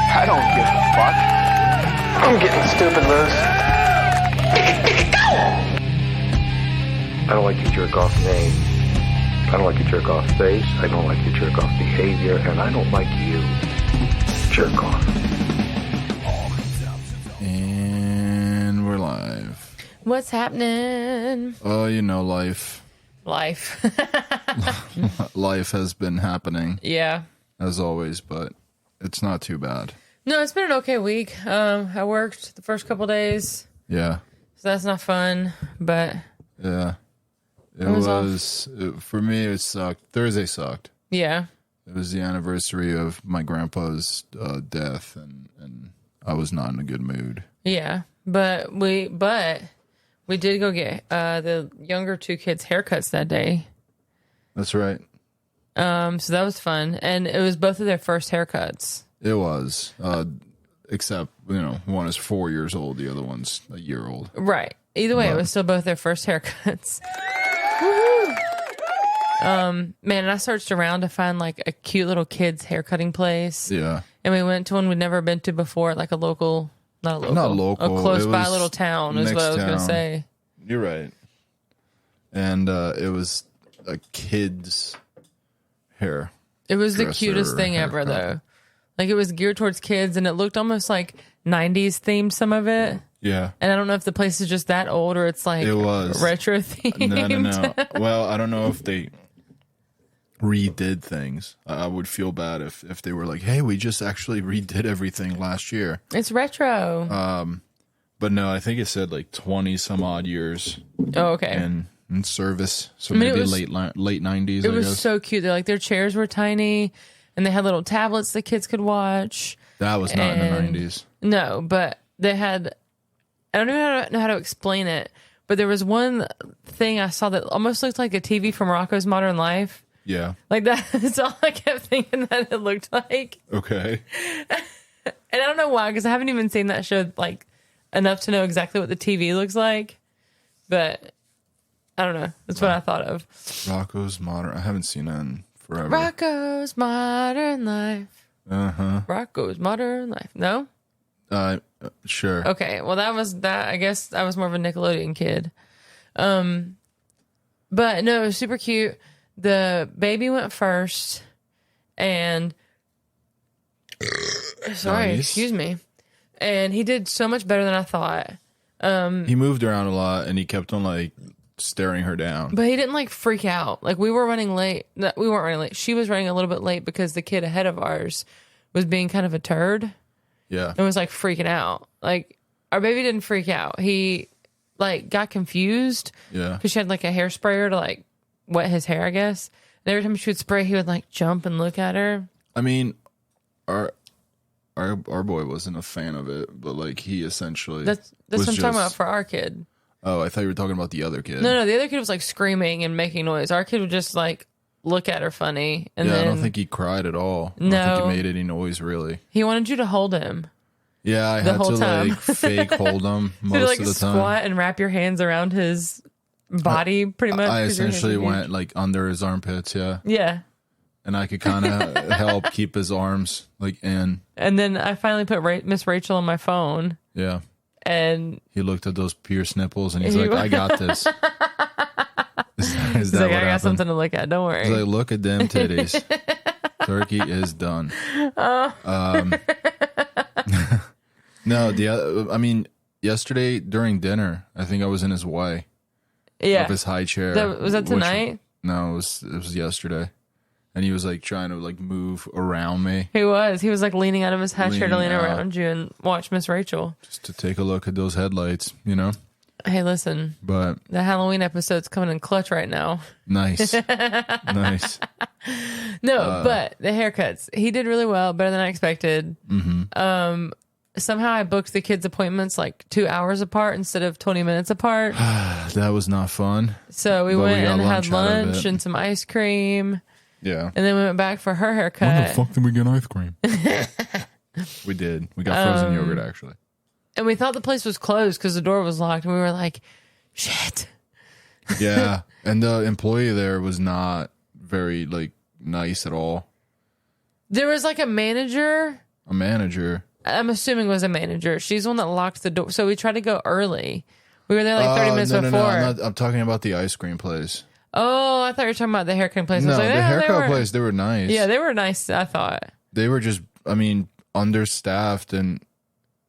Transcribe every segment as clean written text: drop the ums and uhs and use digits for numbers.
I don't give a fuck. I'm getting stupid loose. I don't like your jerk off name. I don't like your jerk off face. I don't like your jerk off behavior. And I don't like you. Jerk off. And we're live. What's happening? Oh, you know, life. Life. Life has been happening, Yeah. as always, but it's not too bad. No, it's been an okay week. I worked the first couple days, Yeah. so that's not fun, but Yeah. It was for me, it sucked. Thursday sucked. yeah. It was the anniversary of my grandpa's death, and I was not in a good mood. Yeah. But we did go get the younger two kids' haircuts that day. That's right. So that was fun. And it was both of their first haircuts. It was. Except, one is 4 years old, the other one's a year old. Right. Either way, it was still both their first haircuts. Woohoo! Man, and I searched around to find like a cute little kids haircutting place. Yeah. And we went to one we'd never been to before, like a local, not local, a close it by was little town is what I was going to next say. You're right. And it was a kid's hair. It was the Dresser cutest thing ever, haircut. though. Like, it was geared towards kids, and it looked almost like 90s themed, some of it. Yeah. And I don't know if the place is just that old or it's like It was. retro themed. No. Well, I don't know if they redid things. I would feel bad if they were like, hey, we just actually redid everything last year. It's retro. But no, I think it said like 20 some odd years Oh, okay. in service. So mean, it maybe was- late 90s, It I was guess. so cute. They're like, their chairs were tiny, and they had little tablets the kids could watch. That was not in and- the 90s. No, but they had. I don't even know how to explain it, but there was one thing I saw that almost looked like a TV from Rocco's Modern Life. Yeah. Like that's all I kept thinking that it looked like. Okay. And I don't know why, because I haven't even seen that show like enough to know exactly what the TV looks like. But I don't know. That's what I thought of. Rocco's Modern. I haven't seen it in forever. Rocco's Modern Life. Uh-huh. Rocco's Modern Life. No? Sure. Okay. Well, that was that. I guess I was more of a Nickelodeon kid. But no, it was super cute. The baby went first, and sorry, Nice. excuse me. And he did so much better than I thought. He moved around a lot, and he kept on like staring her down. But he didn't like freak out. Like we were running late. No, we weren't running late. She was running a little bit late because the kid ahead of ours was being kind of a turd Yeah. and was like freaking out. Like our baby didn't freak out. He like got confused Yeah. because she had like a hair sprayer to like wet his hair, I guess. And every time she would spray, he would like jump and look at her. I mean, our boy wasn't a fan of it, but like he essentially That's was what I'm talking about just- for our kid. Oh, I thought you were talking about the other kid. No, the other kid was like screaming and making noise. Our kid would just like look at her funny, and Yeah, then I don't think he cried at all. I don't No. think he made any noise really. he wanted you to hold him. Yeah, I The had whole to time. like fake hold him So to most like of the time. squat and wrap your hands around his body, pretty much. I 'cause your hands essentially are huge. went like under his armpits, yeah, Yeah. and I could kind of help keep his arms like in. And then I finally put Miss Rachel on my phone, Yeah, and he looked at those pierced nipples and he's He like, wa- "I got this." Is he's that like, what I got happened? something to look at. Don't He's worry. like, "Look at them titties." Turkey is done. No, I mean, yesterday during dinner, I think I was in his way Yeah. of his high chair. Was that which- tonight? No, it was yesterday, and he was like trying to like move around me He was. He was like leaning out of his high chair to lean Leaning out. around you and watch Miss Rachel. just to take a look at those headlights, you know. Hey, listen, But the Halloween episode's coming in clutch right now. nice, nice. No, but the haircuts, he did really well, better than I expected. Mm-hmm. Somehow I booked the kids' appointments like 2 hours apart instead of 20 minutes apart. That was not fun. So we But we went got and lunch had out of lunch it. and some ice cream, Yeah. and then we went back for her haircut. When the fuck did we get ice cream? We did. We got frozen yogurt actually. And we thought the place was closed because the door was locked, and we were like, "Shit!" Yeah, and the employee there was not very like nice at all. There was like a manager. A manager. I'm assuming was a manager. She's the one that locked the door. So we tried to go early. We were there like 30 minutes before. No, I'm talking about the ice cream place. Oh, I thought you were talking about the haircut place. I No, was like, the yeah, haircut place, they were nice. Yeah, they were nice, I thought. They were just, I mean, understaffed, and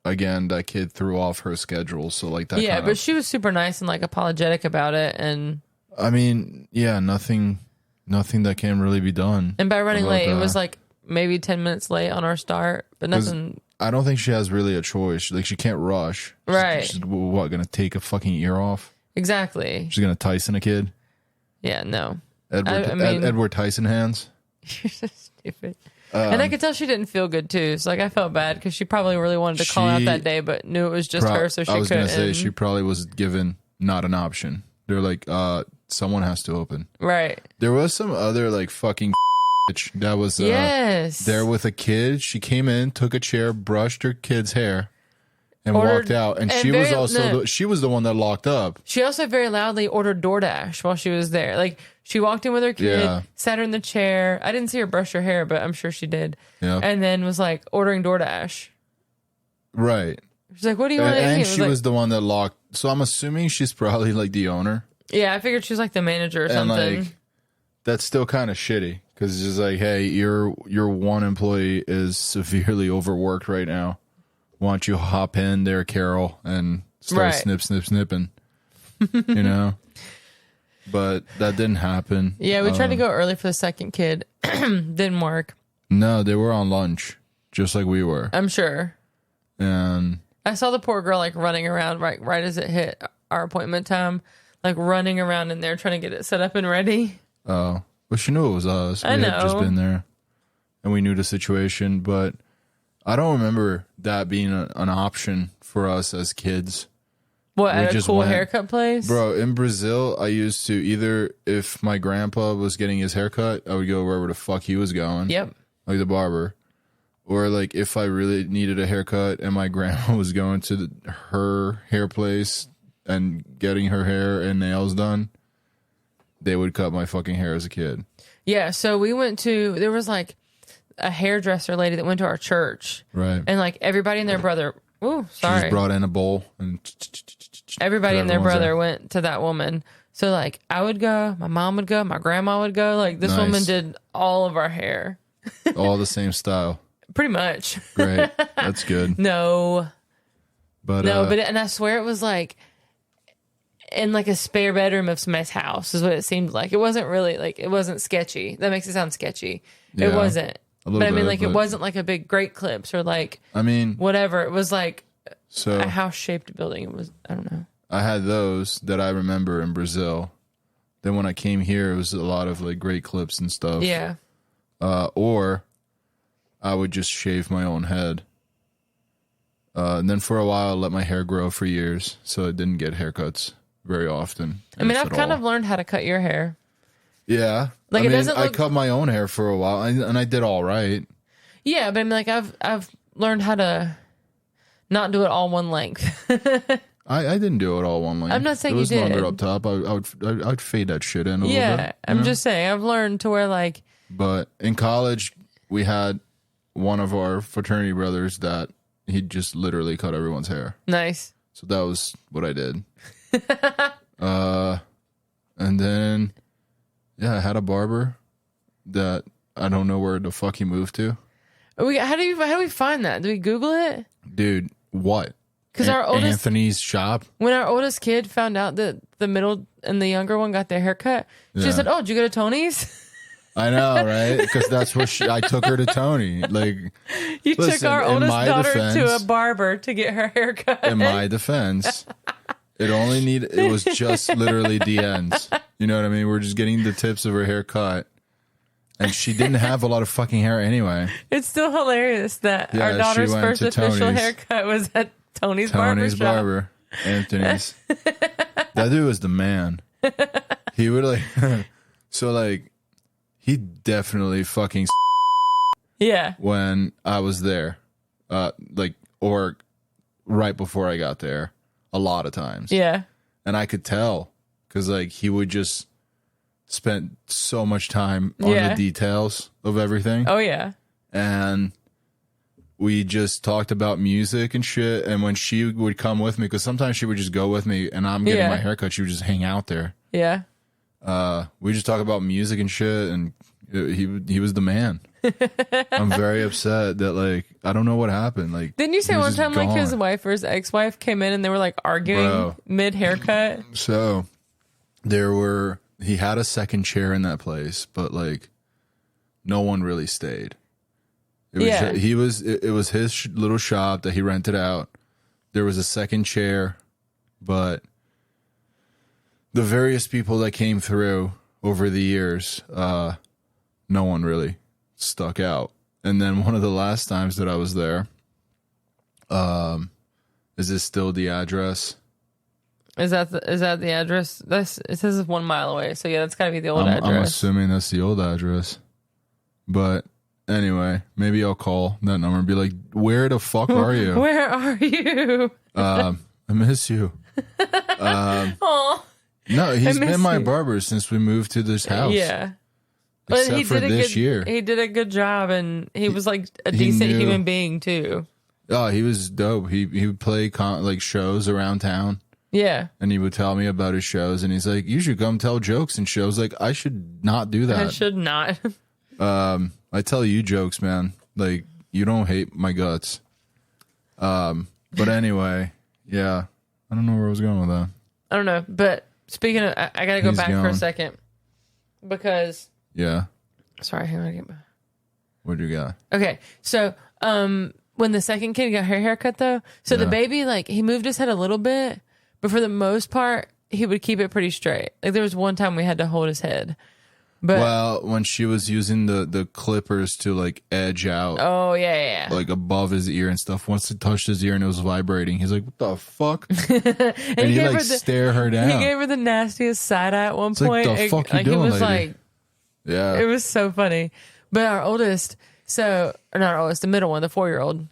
again, that kid threw off her schedule, so like that. Yeah, but she was super nice and like apologetic about it, and I mean, yeah, nothing that can really be done. And by running late, that. it was like maybe 10 minutes late on our start, but nothing. I don't think she has really a choice. Like, she can't rush. Right. She's what, gonna take a fucking ear off? Exactly. She's gonna Tyson a kid? Yeah, no. Edward Tyson hands? You're so stupid. And I could tell she didn't feel good too. So like I felt bad because she probably really wanted to call out that day, but knew it was just her, so she couldn't. I was gonna say she probably was given not an option. They're like, someone has to open. Right. There was some other like fucking bitch that was yes. there with a kid. She came in, took a chair, brushed her kid's hair, and walked out. And she was also she was the one that locked up. She also very loudly ordered DoorDash while she was there. Like she walked in with her kid, sat her in the chair. I didn't see her brush her hair, but I'm sure she did. Yeah. And then was like ordering DoorDash. Right. She's like, "What do you want to eat?" And she was the one that locked. So I'm assuming she's probably like the owner. Yeah, I figured she was like the manager or something. And like, that's still kind of shitty because it's just like, hey, your one employee is severely overworked right now. Why don't you hop in there, Carol, and start snipping, you know? But that didn't happen. Yeah, we tried to go early for the second kid. Didn't work. No, they were on lunch, just like we were. I'm sure. And I saw the poor girl like running around right as it hit our appointment time, like running around in there trying to get it set up and ready. Oh, but she knew it was us. We I know. had just been there, and we knew the situation. But I don't remember that being an option for us as kids. What, at a cool haircut place? Bro, in Brazil, I used to either, if my grandpa was getting his haircut, I would go wherever the fuck he was going. Yep. Like the barber. Or like if I really needed a haircut and my grandma was going to her hair place and getting her hair and nails done, they would cut my fucking hair as a kid. Yeah, so we went to, there was like a hairdresser lady that went to our church. Right. And like everybody and their brother, She just brought in a bowl and everybody and their brother went to that woman. So like I would go, my mom would go, my grandma would go. Like this woman did all of our hair. All the same style. Pretty much. Great. That's good. No. But and I swear it was like in like a spare bedroom of somebody's house is what it seemed like. It wasn't really like, it wasn't sketchy. That makes it sound sketchy. Yeah, it wasn't. But I mean, like it wasn't like a big Great Clips or like, I mean, whatever. It was like so a house shaped building. It was, I don't know. I had those that I remember in Brazil. Then when I came here, it was a lot of like Great Clips and stuff. Yeah. Or I would just shave my own head. And then for a while, I let my hair grow for years, so I didn't get haircuts very often. I mean, I've kind of learned how to cut your hair. Yeah, like it doesn't. I cut my own hair for a while, and I did all right. Yeah, but I mean, like I've learned how to not do it all one length. I didn't do it all one length. I'm not saying it was you did. longer up top. I'd fade that shit in a little bit. I'm just saying I've learned to where like. But in college, we had one of our fraternity brothers that he just literally cut everyone's hair. Nice. So that was what I did. And then, yeah, I had a barber that I don't know where the fuck he moved to. How do we find that? Do we Google it? Dude, what? Because our oldest Anthony's shop. When our oldest kid found out that the middle and the younger one got their haircut, she said, "Oh, did you go to Tony's?" I know, right? Because that's where I took her to Tony. Like, you took our oldest daughter to a barber to get her haircut. In my defense, it was just literally the ends. You know what I mean? We're just getting the tips of her hair cut. And she didn't have a lot of fucking hair anyway. It's still hilarious that our daughter's first official haircut was at Tony's barber. Anthony's. That dude was the man. He would like, so like, he definitely fucking when I was there. Like, or right before I got there. A lot of times. Yeah. And I could tell. because like he would just spend so much time on the details of everything. Oh yeah. And we just talked about music and shit. And when she would come with me, because sometimes she would just go with me and I'm getting my haircut, she would just hang out there. Yeah. We just talk about music and shit, and he was the man. I'm very upset that like I don't know what happened. Like, didn't you say one time like his wife or his ex-wife came in and they were like arguing mid haircut? So he had a second chair in that place, but like no one really stayed. It was his little shop that he rented out. There was a second chair, but the various people that came through over the years, no one really stuck out. And then one of the last times that I was there, is this still the address? Is that the address? It says it's 1 mile away. So yeah, that's gotta be the old address. I'm assuming that's the old address. But anyway, maybe I'll call that number and be like, where the fuck are you? Where are you? I miss you. Aw. No, he's been my barber since we moved to this house. Yeah. Except for this year. He did a good job, and he was like a decent human being too. Oh, he was dope. He would play like shows around town. Yeah. And he would tell me about his shows, and he's like, you should come tell jokes and shows. Like, I should not do that. I should not. I tell you jokes, man. Like, you don't hate my guts. But anyway, yeah. I don't know where I was going with that. I don't know, but speaking of, I gotta go back for a second because. Yeah. Sorry, hang on. What do you got? Okay, so when the second kid got her haircut though, so the baby like he moved his head a little bit, but for the most part he would keep it pretty straight. Like there was one time we had to hold his head. But well, when she was using the clippers to like edge out, oh yeah, like above his ear and stuff. Once it touched his ear and it was vibrating, he's like, "What the fuck?" and he like stare her down. He gave her the nastiest side eye at one point. Like, the fuck you doing, he was lady? Like, yeah, it was so funny. But our oldest, or not our oldest, the middle one, the 4-year-old,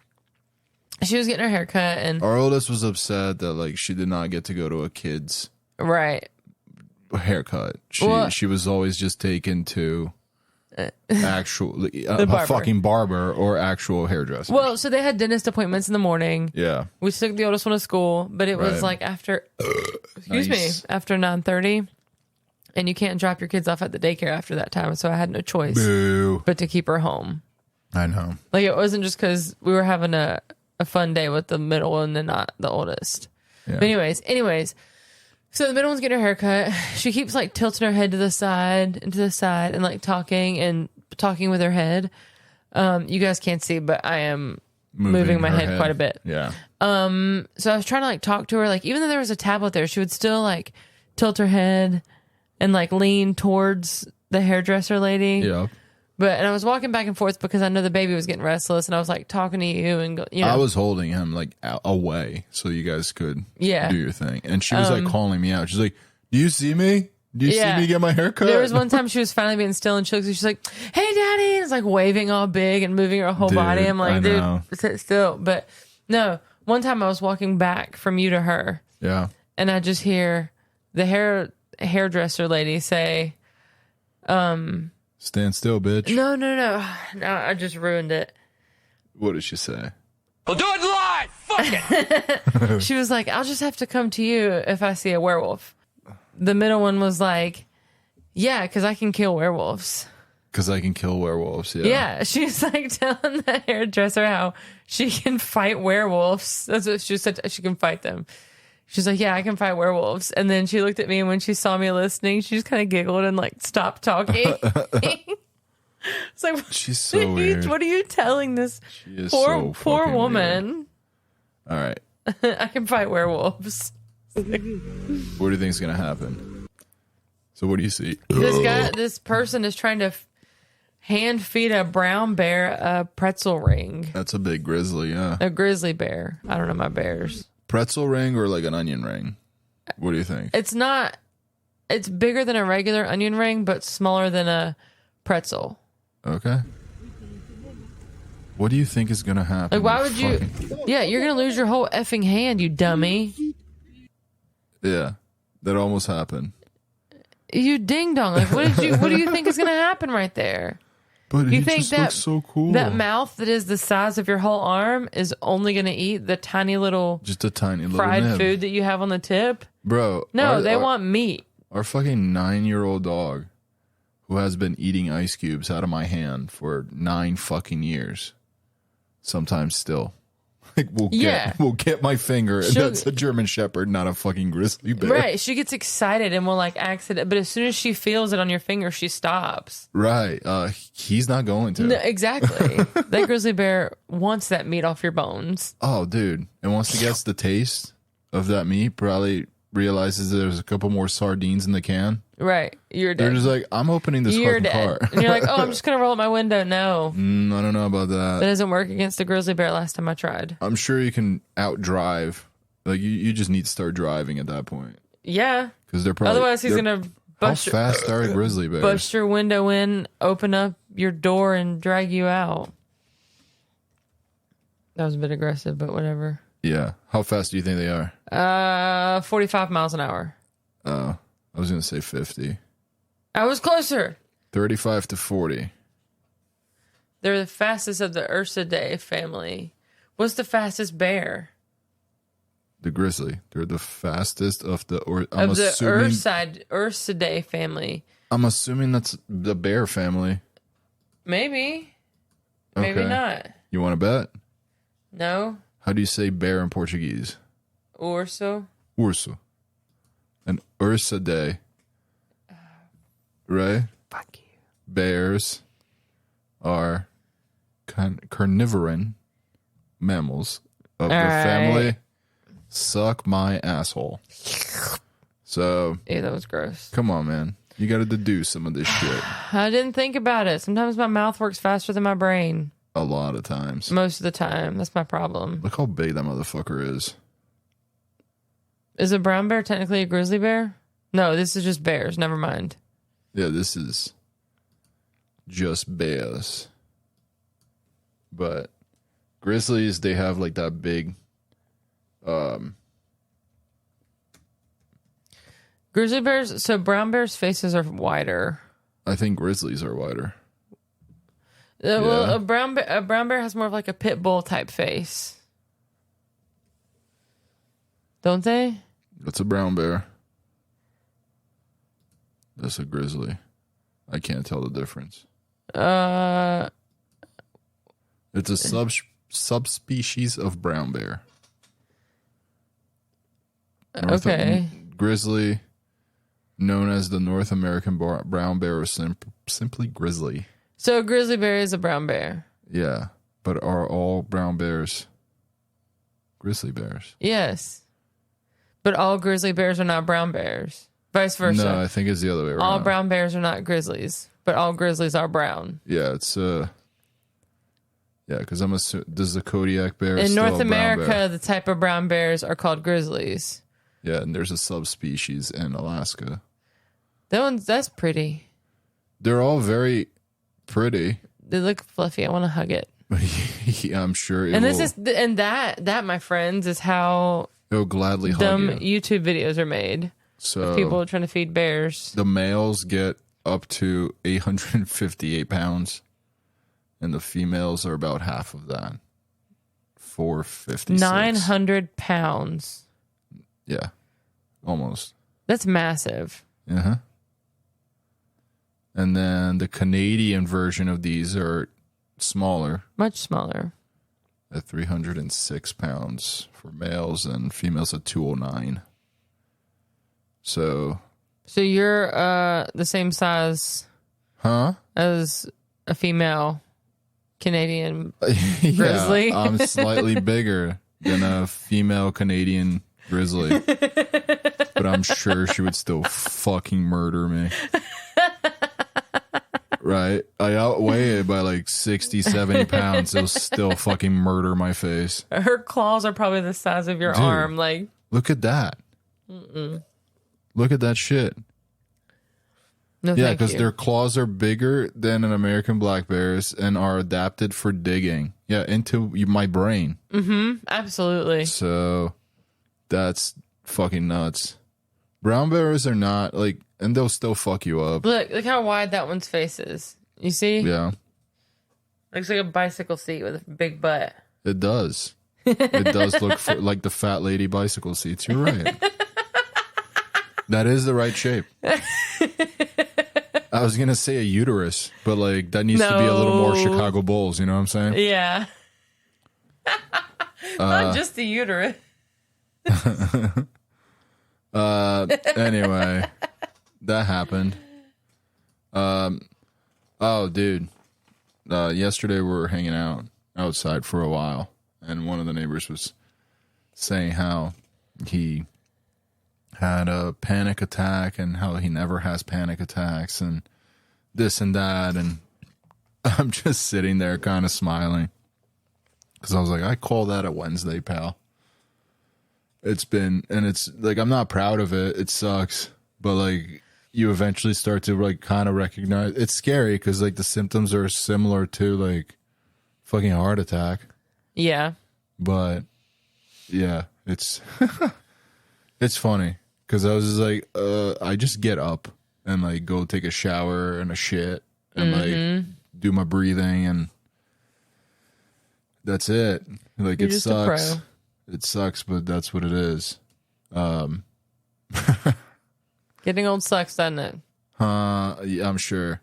she was getting her hair cut, and our oldest was upset that like she did not get to go to a kid's haircut. She was always just taken to actual a fucking barber or actual hairdresser. Well, so they had dentist appointments in the morning. Yeah, we took the oldest one to school, but it was like after after 9:30, and you can't drop your kids off at the daycare after that time. So I had no choice but to keep her home. I know. Like it wasn't just because we were having a fun day with the middle one and not the oldest. Yeah. But anyways. So the middle one's getting her haircut. She keeps like tilting her head to the side and and like talking with her head. You guys can't see, but I am moving my head quite a bit. Yeah. So I was trying to like talk to her, like even though there was a tablet there, she would still like tilt her head and like lean towards the hairdresser lady. Yeah. And I was walking back and forth because I know the baby was getting restless, and I was like talking to you and I was holding him like away so you guys could do your thing. And she was like calling me out. She's like, "Do you see me? Do you see me get my hair cut?" There was one time she was finally being still, and she's like, "Hey, Daddy!" And it's like waving all big and moving her whole body. I'm like, "Dude, sit still." But no, one time I was walking back from you to her. Yeah. And I just hear the hairdresser lady say, "Stand still, bitch." No, I just ruined it. What did she say? We'll do it live. Fuck it. She was like, "I'll just have to come to you if I see a werewolf." The middle one was like, "Yeah, because I can kill werewolves." Because I can kill werewolves, yeah. Yeah, she's like telling the hairdresser how she can fight werewolves. That's what she said. She can fight them. She's like, "Yeah, I can fight werewolves." And then she looked at me, and when she saw me listening, she just kind of giggled and like stopped talking. It's like, she's so weird. What are you telling this poor woman? Weird. All right. I can fight werewolves. What do you think is going to happen? So what do you see? This person is trying to hand feed a brown bear a pretzel ring. That's a big grizzly, yeah. A grizzly bear. I don't know my bears. Pretzel ring or like an onion ring? What do you think? It's bigger than a regular onion ring, but smaller than a pretzel. Okay. What do you think is going to happen? Like, why would you? Yeah, you're going to lose your whole effing hand, you dummy. Yeah, that almost happened. You ding dong. Like, what do you think is going to happen right there? But You he think just that looks so cool. That mouth that is the size of your whole arm is only going to eat the tiny little just a tiny little fried nib. food that you have on the tip? Bro. No, they want meat. Our fucking 9-year-old dog who has been eating ice cubes out of my hand for 9 fucking years. Sometimes still. Like we'll get my finger and that's a German Shepherd, not a fucking grizzly bear. Right. She gets excited and will like accident, but as soon as she feels it on your finger, she stops. Right. He's not going to. No, exactly. That grizzly bear wants that meat off your bones. Oh, dude. And once he gets the taste of that meat, probably realizes there's a couple more sardines in the can. Right. You're dead. They're just like, I'm opening this You're fucking dead. car. And you're like, oh, I'm just going to roll up my window. No. I don't know about that. That doesn't work against a grizzly bear last time I tried. I'm sure you can outdrive. Like, you just need to start driving at that point. Yeah. Because they're probably... Otherwise, he's going to How fast are grizzly bears? bust your window in, open up your door, and drag you out. That was a bit aggressive, but whatever. Yeah. How fast do you think they are? 45 miles an hour. I was going to say 50. I was closer. 35 to 40. They're the fastest of the Ursidae family. What's the fastest bear? The grizzly. They're the fastest of the... Ursidae family. I'm assuming that's the bear family. Maybe. Maybe Okay. not. You want to bet? No? How do you say bear in Portuguese? Urso? Urso. An Ursidae. Right? Fuck you. Bears are carnivorous mammals of the right. family. Suck my asshole. So, Ew, that was gross. come on, man. You got to deduce some of this shit. I didn't think about it. Sometimes my mouth works faster than my brain. A lot of times. Most of the time. That's my problem. Look how big that motherfucker is. Is a brown bear technically a grizzly bear? No, this is just bears. Never mind. Yeah, this is just bears. But grizzlies, they have like that big Grizzly bears, so brown bears' faces are wider. I think grizzlies are wider. Well, Yeah. a brown bear has more of like a pit bull type face. Don't they? That's a brown bear. That's a grizzly. I can't tell the difference. It's a subspecies of brown bear. Okay. Grizzly, known as the North American brown bear, or simply grizzly. So a grizzly bear is a brown bear. Yeah, but are all brown bears grizzly bears? Yes. But all grizzly bears are not brown bears. Vice versa. No, I think it's the other way around. All brown bears are not grizzlies, but all grizzlies are brown. Yeah, it's yeah, because I'm assuming does the Kodiak bear In still North a brown America, bear? the type of brown bears are called grizzlies. Yeah, and there's a subspecies in Alaska. That's pretty. They're all very pretty. They look fluffy. I want to hug it. Yeah, I'm sure. That, my friends, is how It'll gladly hug dumb you. YouTube videos are made. So People trying to feed bears. the males get up to 858 pounds, and the females are about half of that. 456. 900 pounds. Yeah, almost. That's massive. Uh-huh. And then the Canadian version of these are smaller, Much smaller. at 306 pounds for males, and females at 209. So, So you're the same size as a female Canadian grizzly. Yeah, I'm slightly bigger than a female Canadian grizzly, but I'm sure she would still fucking murder me. Right? I outweigh it by like 60, 70 pounds. It'll still fucking murder my face. Her claws are probably the size of your Dude. arm. Like, Look at that. Look at that shit. no, Yeah, thank because you. their claws are bigger than an American black bear's and are adapted for digging. Yeah, into my brain. Absolutely. So that's fucking nuts. Brown bears are not like and they'll still fuck you up. Look how wide that one's face is. You see? Yeah. Looks like a bicycle seat with a big butt. It does. It does look like the fat lady bicycle seats. You're right. That is the right shape. I was going to say a uterus, but like that needs to be a little more Chicago Bulls. You know what I'm saying? Yeah. Not just the uterus. Anyway, that happened. Oh, dude. Yesterday we were hanging out outside for a while, and one of the neighbors was saying how he had a panic attack and how he never has panic attacks and this and that. And I'm just sitting there kind of smiling because I was like, I call that a Wednesday, pal. It's like, I'm not proud of it. It sucks. But like, you eventually start to like kind of recognize it's scary because like the symptoms are similar to like fucking heart attack. Yeah. But yeah, it's it's funny because I was just like, I just get up and like go take a shower and a shit and like do my breathing and that's it. Like You're it just sucks. a pro. It sucks, but that's what it is. Getting old sucks, doesn't it? Yeah, I'm sure.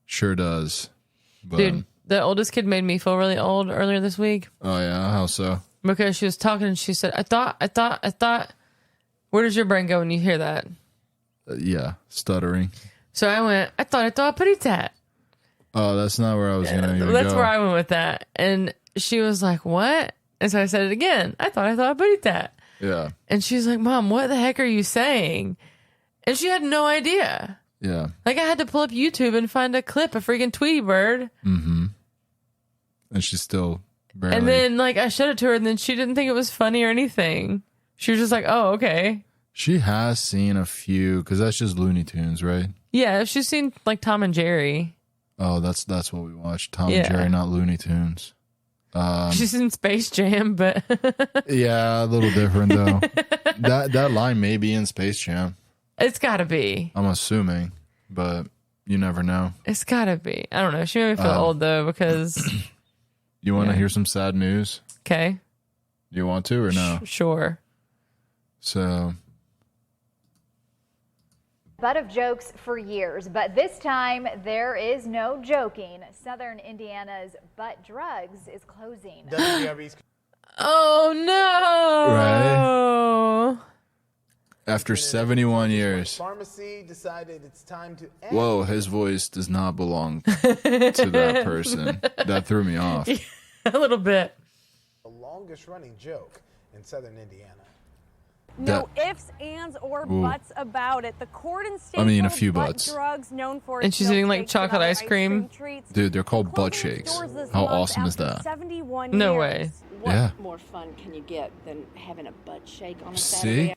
Sure does. But, Dude, the oldest kid made me feel really old earlier this week. Oh yeah, how so? Because she was talking and she said, I thought. Where does your brain go when you hear that? Yeah, stuttering. So I went, I thought putty tat. Oh, that's not where I was gonna even That's go. where I went with that. And she was like, what? And so I said it again. I thought putty tat. Yeah. And she's like, Mom, what the heck are you saying? And she had no idea. Yeah. Like I had to pull up YouTube and find a clip of freaking Tweety Bird. Mm-hmm. And she's still barely. And then like I showed it to her and then she didn't think it was funny or anything. She was just like, oh, okay. She has seen a few because that's just Looney Tunes, right? Yeah, she's seen like Tom and Jerry. Oh, that's what we watched. Tom Yeah. and Jerry, not Looney Tunes. She's in Space Jam, but Yeah, a little different though. that line may be in Space Jam. it's gotta be. I'm assuming, but you never know. It's gotta be. I don't know. She made me feel old though because You want to hear some sad news? okay, You want to or no? sure. So Butt of jokes for years, but this time there is no joking. Southern Indiana's Butt Drugs is closing. Oh no! Right? After 71 years. Pharmacy decided it's time to end. Whoa, his voice does not belong to that person. That threw me off. A little bit. The longest running joke in Southern Indiana. No ifs, ands, or buts about it. The court and state I mean, a called few butt buts. drugs known for And its she's eating, like, milkshakes chocolate and other ice cream. treats. Dude, they're called butt Closing shakes. stores this How month awesome is after that? 71 No years. way. What Yeah. more fun can you get than having a butt shake on a See?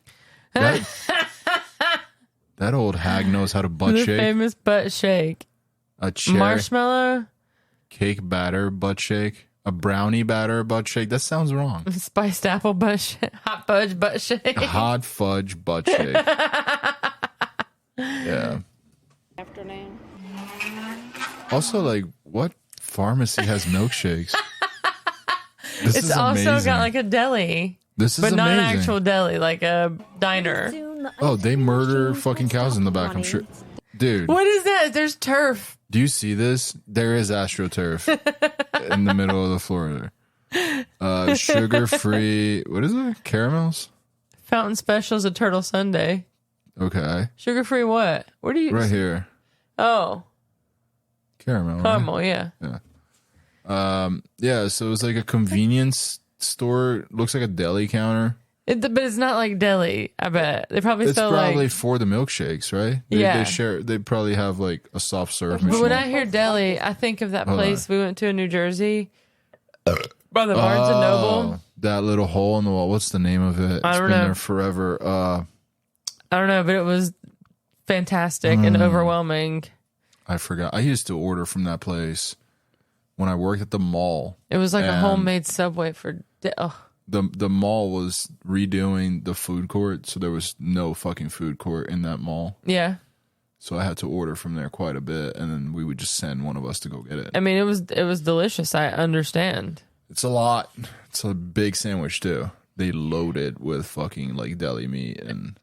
Saturday? That old hag knows how to butt The shake. famous butt shake. A cherry Marshmallow, cake batter butt shake. A brownie batter butt shake. That sounds wrong. spiced apple butt shake, hot fudge butt shake. A hot fudge butt shake. Yeah. Afternoon. Also, like, what pharmacy has milkshakes? This It's is also amazing. got like a deli, This is but not an amazing. actual deli, like a diner. Oh, they murder fucking cows in the back, I'm sure. Dude, What is that? There's turf. do you see this? There is AstroTurf in the middle of the floor there. Sugar-free, what is it? Caramels? Fountain Special's a turtle sundae. Okay. Sugar free what? Where do you? Right here. Oh, Caramel, right? caramel. Yeah. Yeah, so it's like a convenience store. Looks like a deli counter. But it's not like deli. I bet they probably It's sell probably like. for the milkshakes, right? They Yeah. share. They probably have like a soft serve But machine. when I hear deli, I think of that Hold place we went to in New Jersey by the Barnes and Noble. That little hole in the wall. What's the name of it? I It's don't been know. there forever. I don't know, but it was fantastic and overwhelming. I forgot. I used to order from that place when I worked at the mall. It was like a And homemade Subway for. Oh, the mall was redoing the food court, so there was no fucking food court in that mall. Yeah. So I had to order from there quite a bit, and then we would just send one of us to go get it. I mean, it was delicious. I understand. It's a lot. It's a big sandwich too. They load it with fucking like deli meat and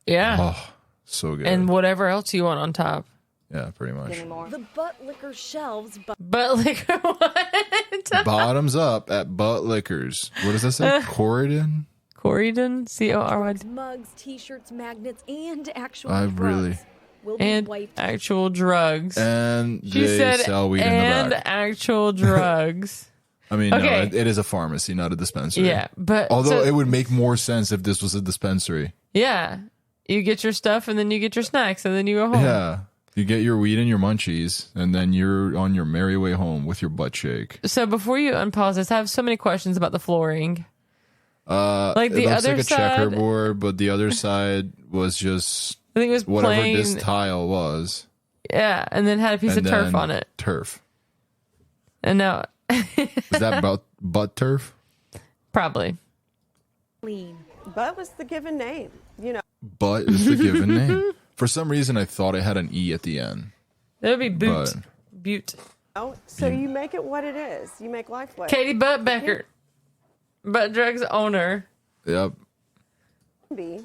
so good. And whatever else you want on top. Yeah, pretty much. The butt liquor shelves. Butt liquor what? Bottoms up at Butt Liquors. What does that say? Corridon? Corridon? Coryd. Mugs, t-shirts, magnets, and actual really. will be And wiped. actual drugs. And She they said, sell weed in the and back. actual drugs. I mean, Okay. no, it is a pharmacy, not a dispensary. Yeah, but although so- it would make more sense if this was a dispensary. Yeah. You get your stuff and then you get your snacks and then you go home. Yeah. You get your weed and your munchies, and then you're on your merry way home with your butt shake. So before you unpause this, I have so many questions about the flooring. Like the it looks other like a side, checkerboard, but the other side was just I think it was whatever plain. this tile was. Yeah, and then had a piece and of turf then on it. Turf. And now, Is that butt turf? probably. Clean. Butt was the given name, you know. Butt is the given name. For some reason, I thought it had an E at the end. That would be boot. But- Butte. So you make it what it is. You make life what Katie Butt Beckert. Butt drugs owner. Yep. it can be.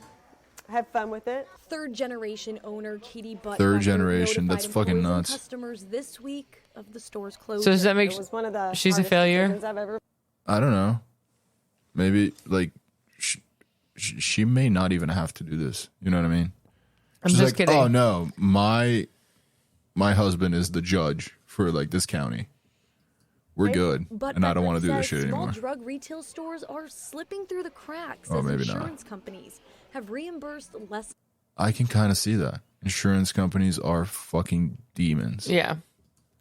Have fun with it. Third generation owner Katie Butt. Third Beckert generation, notified that's fucking employees and nuts. Customers this week of the store's closure. So does that make It was one of the she's a hardest failure? decisions I've ever. I don't know. Maybe, like, she may not even have to do this. You know what I mean? I'm She's just like, kidding. oh, no, my husband is the judge for, like, this county. We're good, But and I don't Beckert want to do this says shit small anymore. drug retail stores are slipping through the cracks Oh, as maybe not. insurance companies have reimbursed less I can kind of see that. Insurance companies are fucking demons. Yeah.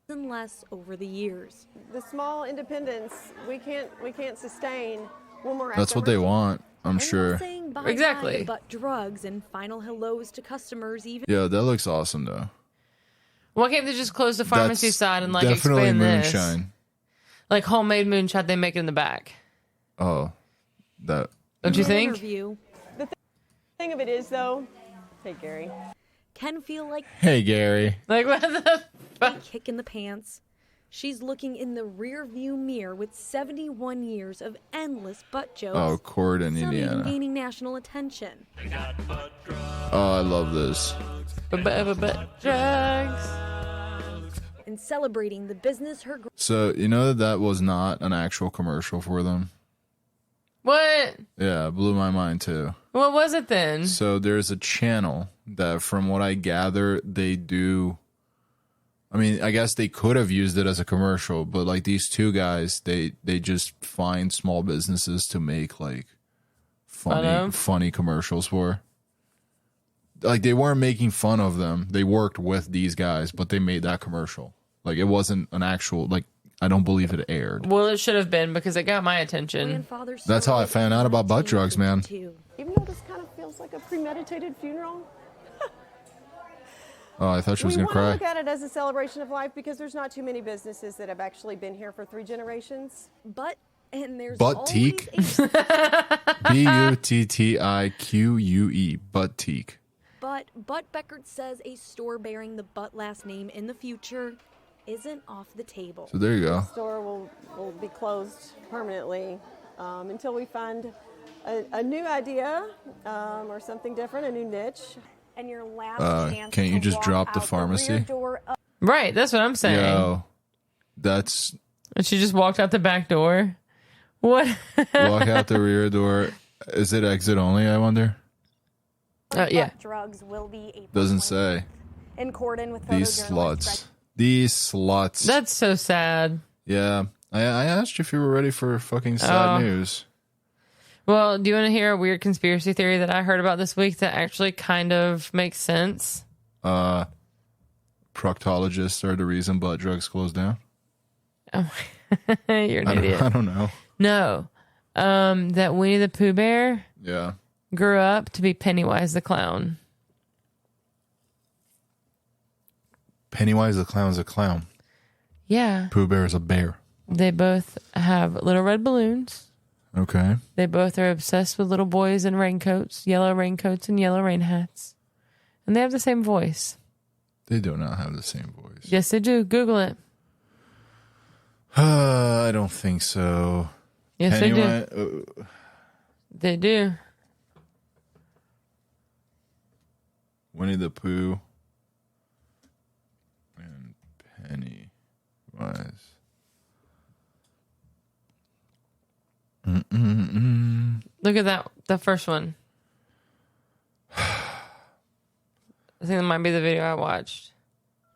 and less over the years. The small independents we can't sustain when we're. That's what they want, I'm And sure. while saying bye-bye Exactly. to butt drugs and final hellos to customers, even Yeah, that looks awesome, though. Why can't they just close the pharmacy That's side and like definitely expand this? moonshine. Like homemade moonshine they make it in the back. Oh, that. Don't you an think? interview The thing of it is, though. Hey, Gary. can feel like Hey, Gary. Like what the a kick in the pants. She's looking in the rear view mirror with 71 years of endless butt jokes. Oh, Corridon, some even Indiana. gaining national attention. Oh, I love this. butt drugs. And celebrating the business her So, you know that was not an actual commercial for them? What? Yeah, it blew my mind, too. What was it then? So there's a channel that, from what I gather, they do. I mean, I guess they could have used it as a commercial, but like these two guys, they just find small businesses to make like funny commercials for. Like they weren't making fun of them. They worked with these guys, but they made that commercial. Like it wasn't an actual, like, I don't believe it aired. Well, it should have been because it got my attention. grandfather. That's how I found out about butt drugs, man. Even though this kind of feels like a premeditated funeral, Oh, I thought she was we going to want to cry. look at it as a celebration of life because there's not too many businesses that have actually been here for 3 generations. But and there's Butt-teak? always a Buttique. Butt-teak. but Beckert says a store bearing the Butt last name in the future isn't off the table. So there you go. The store will be closed permanently until we find a new idea or something different, a new niche. And your last chance Can't you to just walk drop the out pharmacy? rear door of Right, that's what I'm saying. Yo, that's And she just walked out the back door. What? walk out the rear door. Is it exit only, I wonder? Yeah. Butt drugs will be April Doesn't 20th. say. In Corden with These photojournalist sluts. These sluts. That's so sad. Yeah. I asked you if you were ready for fucking sad news. Well, do you want to hear a weird conspiracy theory that I heard about this week that actually kind of makes sense? Proctologists are the reason butt drugs closed down. You're an idiot. I don't know. No. That Winnie the Pooh bear Yeah. grew up to be Pennywise the clown. Pennywise the clown's a clown. Yeah. Pooh Bear is a bear. They both have little red balloons. Okay. They both are obsessed with little boys in raincoats, yellow raincoats and yellow rain hats. And they have the same voice. They do not have the same voice. Yes, they do. Google it. I don't think so. Yes, they do. They do. Winnie the Pooh and Pennywise. Look at that. The first one. I think that might be the video I watched.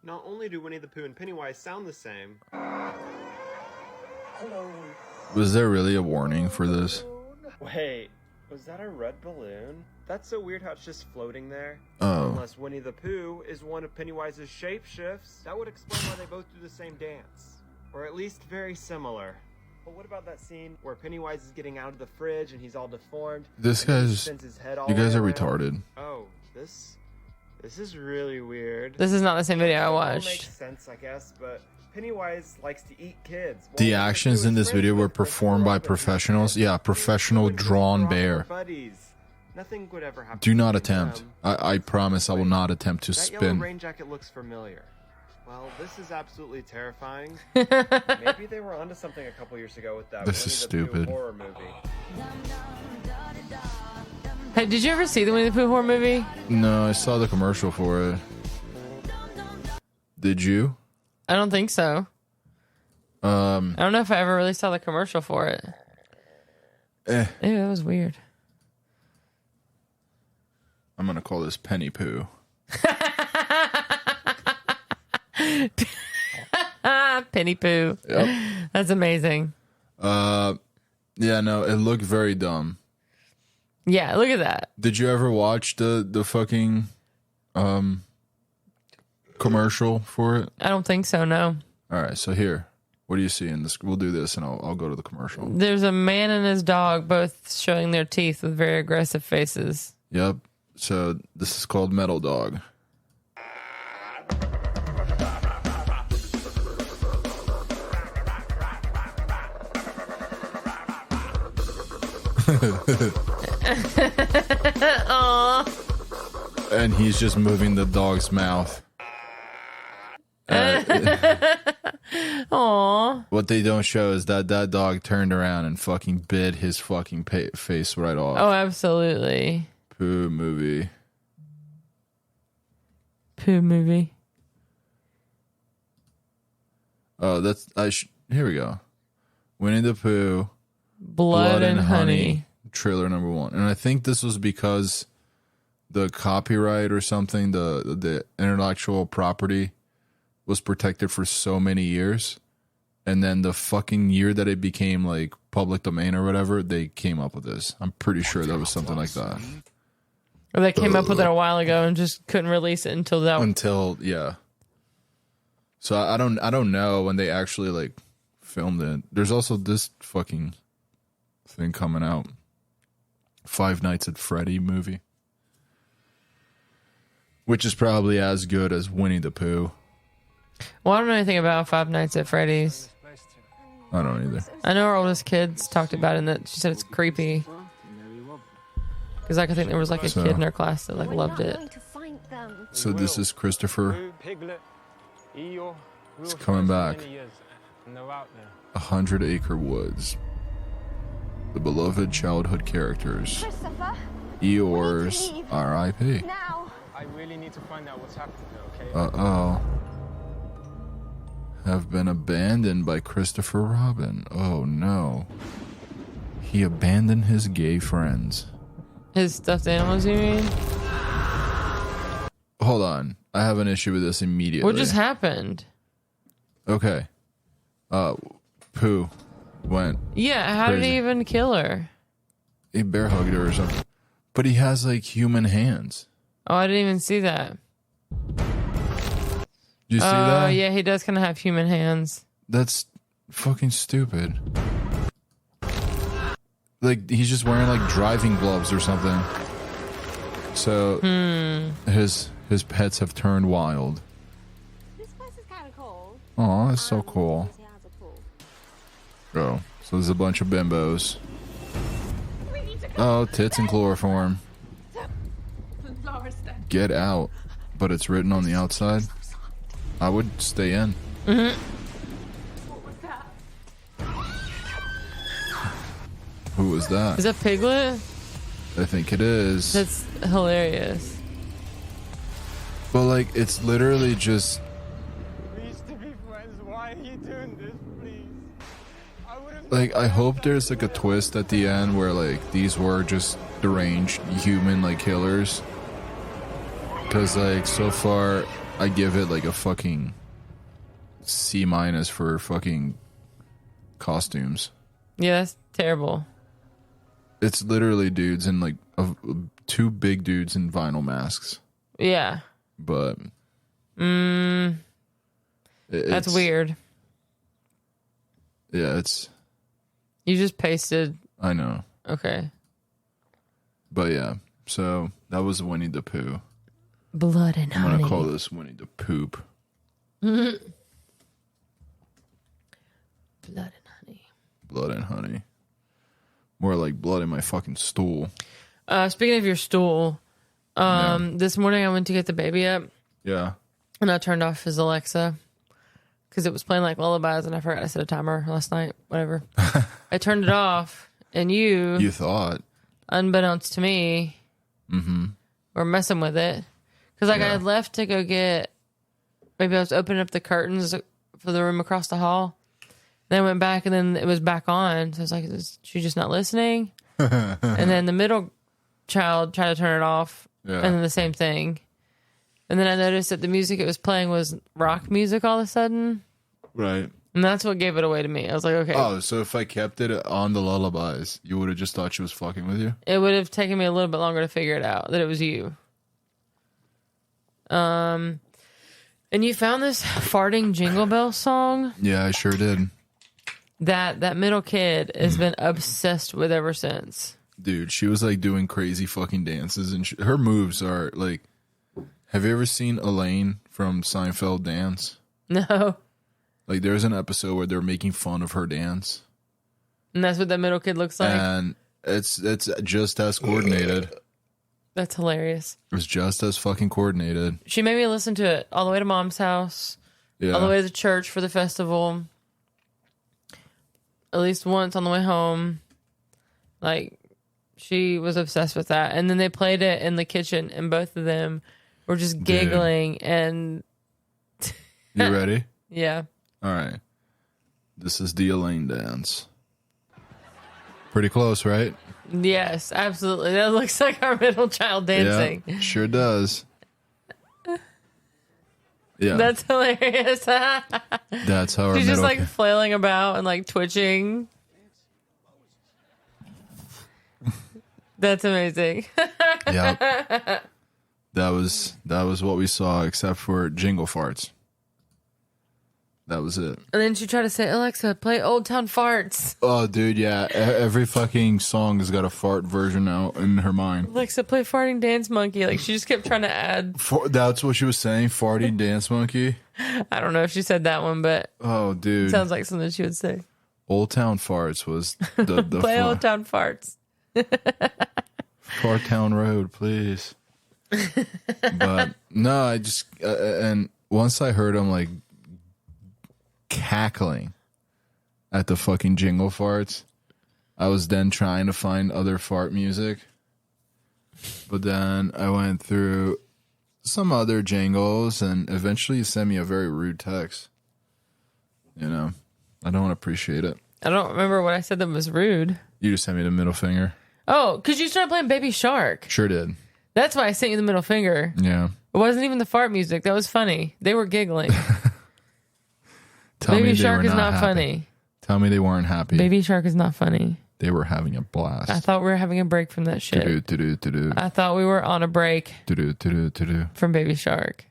Not only do Winnie the Pooh and Pennywise sound the same. Hello. Was there really a warning for this? Wait, was that a red balloon? That's so weird how it's just floating there. Oh. Unless Winnie the Pooh is one of Pennywise's shapeshifts, that would explain why they both do the same dance. Or at least very similar. But what about that scene where Pennywise is getting out of the fridge and he's all deformed? This guy's... You guys are retarded. Oh, this is really weird. This is not the same video I It all watched. makes sense, I guess, but Pennywise likes to eat kids. The actions in this video were performed by professionals. Yeah, professional drawn bear. Nothing would ever happen. Do not attempt. I promise I will not attempt to That yellow spin. rain jacket looks familiar. Well, this is absolutely terrifying. Maybe they were onto something a couple years ago with that This is Winnie the Pooh stupid. horror movie. Hey, did you ever see the Winnie the Pooh horror movie? No, I saw the commercial for it. Did you? I don't think so. I don't know if I ever really saw the commercial for it. Ew, that was weird. I'm gonna call this Penny Pooh. Penny Pooh. Yep. That's amazing. Yeah, no, it looked very dumb. Yeah, look at that. Did you ever watch the fucking commercial for it? I don't think so, no. All right, so here, what do you see in this? We'll do this, and I'll go to the commercial. There's a man and his dog both showing their teeth with very aggressive faces. Yep. So this is called Metal Dog. Aww. And he's just moving the dog's mouth. Aww. What they don't show is that that dog turned around and fucking bit his fucking face right off. Oh, absolutely. Pooh movie. Pooh movie. Oh, that's here we go. Winnie the Pooh, Blood and Honey. trailer number 1. And I think this was because the copyright or something, the intellectual property was protected for so many years, and then the fucking year that it became like public domain or whatever, they came up with this. I'm pretty sure that was something like that. Or they came up with it a while ago and just couldn't release it until that. Yeah. So I don't know when they actually like filmed it. There's also this fucking thing coming out. Five Nights at Freddy movie, which is probably as good as Winnie the Pooh. Well, I don't know anything about Five Nights at Freddy's. I don't either. I know our oldest kids talked about it and that she said it's creepy. Because like, I think there was like a kid in her class that like loved it. So this is Christopher. It's coming back. 100 Acre Woods. The beloved childhood characters. Eeyore's R.I.P. I really need to find out what's happening, okay? Uh-oh. Have been abandoned by Christopher Robin. Oh no. He abandoned his gay friends. His stuffed animals, you mean? Hold on. I have an issue with this immediately. What just happened? Okay. Pooh went. Yeah, how did he even kill her? He bear hugged her or something. But he has like human hands. Oh, I didn't even see that. You see that? Oh, yeah, he does kind of have human hands. That's fucking stupid. Like, he's just wearing like driving gloves or something. So his pets have turned wild. This place is kind of cold. Oh, that's so cool. Oh, so there's a bunch of bimbos. Oh, tits and chloroform. Get out. But it's written on the outside. I would stay in. Mm-hmm. Who was that? Is that Piglet? I think it is. That's hilarious. But like, it's literally just. We used to be friends. Why are you doing this, please? Like, I hope there's like a twist at the end where like these were just deranged human like killers. Cause like so far, I give it like a fucking C- for fucking costumes. Yeah, that's terrible. It's literally dudes in like two big dudes in vinyl masks. Yeah. But that's weird. Yeah, it's. You just pasted. I know. Okay. But yeah, so that was Winnie the Pooh. Blood and honey. I'm gonna call this Winnie the Poop. Blood and honey. Blood and honey. More like blood in my fucking stool. Speaking of your stool, this morning I went to get the baby up. Yeah. And I turned off his Alexa because it was playing like lullabies, and I forgot to set a timer last night. Whatever. I turned it off, and you thought, unbeknownst to me, were messing with it because like I had left to go get. Maybe I was opening up the curtains for the room across the hall. Then I went back, and then it was back on. So I was like, "Is she just not listening?" And then the middle child tried to turn it off, and then the same thing. And then I noticed that the music it was playing was rock music all of a sudden. Right. And that's what gave it away to me. I was like, okay. Oh, so if I kept it on the lullabies, you would have just thought she was fucking with you? It would have taken me a little bit longer to figure it out that it was you. And you found this farting Jingle Bell song? Yeah, I sure did. That middle kid has been obsessed with ever since. Dude, she was like doing crazy fucking dances, and her moves are like. Have you ever seen Elaine from Seinfeld dance? No. Like, there's an episode where they're making fun of her dance. And that's what that middle kid looks like? And it's just as coordinated. That's hilarious. It's just as fucking coordinated. She made me listen to it all the way to Mom's house. Yeah. All the way to church for the festival. At least once on the way home. Like, she was obsessed with that. And then they played it in the kitchen, and both of them were just giggling. Dude. And you ready? Yeah. All right. This is the Elaine dance. Pretty close, right? Yes, absolutely. That looks like our middle child dancing. Yeah, sure does. Yeah. That's hilarious. That's how our she's just like kid. flailing about and like twitching. That's amazing. Yeah. That was what we saw, except for jingle farts. That was it. And then she tried to say, Alexa, play Old Town Farts. Oh, dude, yeah. Every fucking song has got a fart version now in her mind. Alexa, play Farting Dance Monkey. Like, she just kept trying to add. That's what she was saying, Farting Dance Monkey? I don't know if she said that one, but. Oh, dude. It sounds like something she would say. Old Town Farts was the play Old Town Farts. Fart Town Road, please. But no, I just and once I heard him like cackling at the fucking jingle farts, I was then trying to find other fart music, but then I went through some other jingles, and eventually you sent me a very rude text. You know, I don't appreciate it. I don't remember what I said that was rude. You just sent me the middle finger. Oh, because you started playing Baby Shark. Sure did. That's why I sent you the middle finger. Yeah. It wasn't even the fart music. That was funny. They were giggling. Tell Baby me Shark they were is not happy. funny. Tell me they weren't happy. Baby Shark is not funny. They were having a blast. I thought we were having a break from that shit. I thought we were on a break from Baby Shark.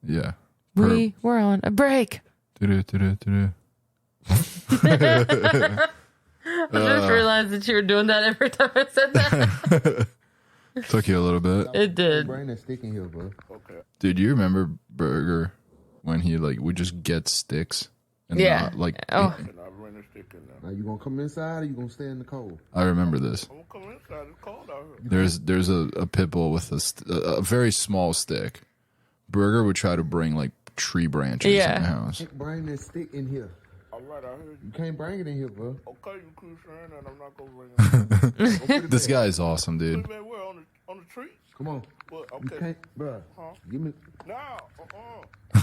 Yeah. We were on a break. I just realized that you were doing that every time I said that. Took you a little bit. It did. Brain is sticking here, bro. Okay. Dude, you remember Burger when he like would just get sticks and Yeah. not like Oh. Now you gonna come inside or you gonna stay in the cold? I remember this. I'm gonna come inside. It's cold out here. There's a pit bull with a very small stick. Burger would try to bring like tree branches in the house. You can't bring that stick in here. All right, I heard you. You can't bring it in here, bro. Okay, you keep saying that. I'm not gonna bring it. This guy is awesome, dude. Put it back where? On the tree? Come on. What? You Okay. can't, bro. Huh? Give me. No.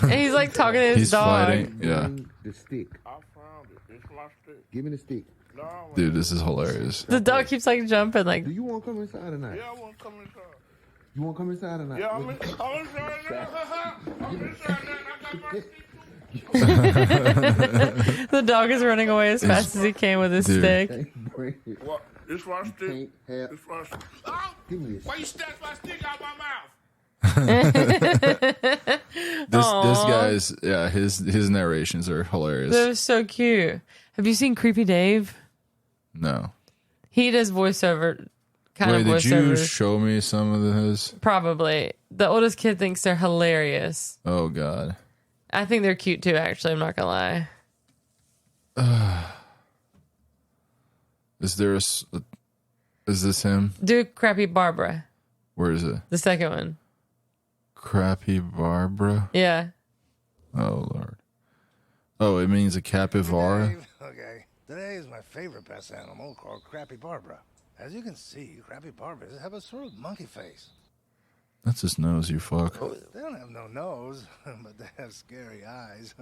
And he's like talking to his He's dog. fighting. Yeah. Bring the stick. I found it. It's my stick. Give me the stick. No. Dude, this is hilarious. The dog keeps like jumping. Like, Do you want to come inside tonight? Yeah, I want to come inside. You want to come inside tonight? Yeah, I'm inside now. I'm inside now. I got my stick. the dog is running away as fast as he can with his Dude. stick. Bring it. What? It's my stick. Can't have. It's my stick. Oh! Give me this. Why you snatch my stick out my mouth? This guy's his narrations are hilarious. They're so cute. Have you seen Creepy Dave? No. He does voiceover kind Wait, of did you voiceovers. show me some of his? Probably. The oldest kid thinks they're hilarious. Oh God. I think they're cute too, actually. I'm not gonna lie. Is this him? Do Crappy Barbara. Where is it? The second one. Crappy Barbara? Yeah. Oh Lord. Oh, it means a capybara? Okay, today is my favorite pest animal called Crappy Barbara. As you can see, Crappy Barbas have a sort of monkey face. That's his nose, you fuck. They don't have no nose, but they have scary eyes,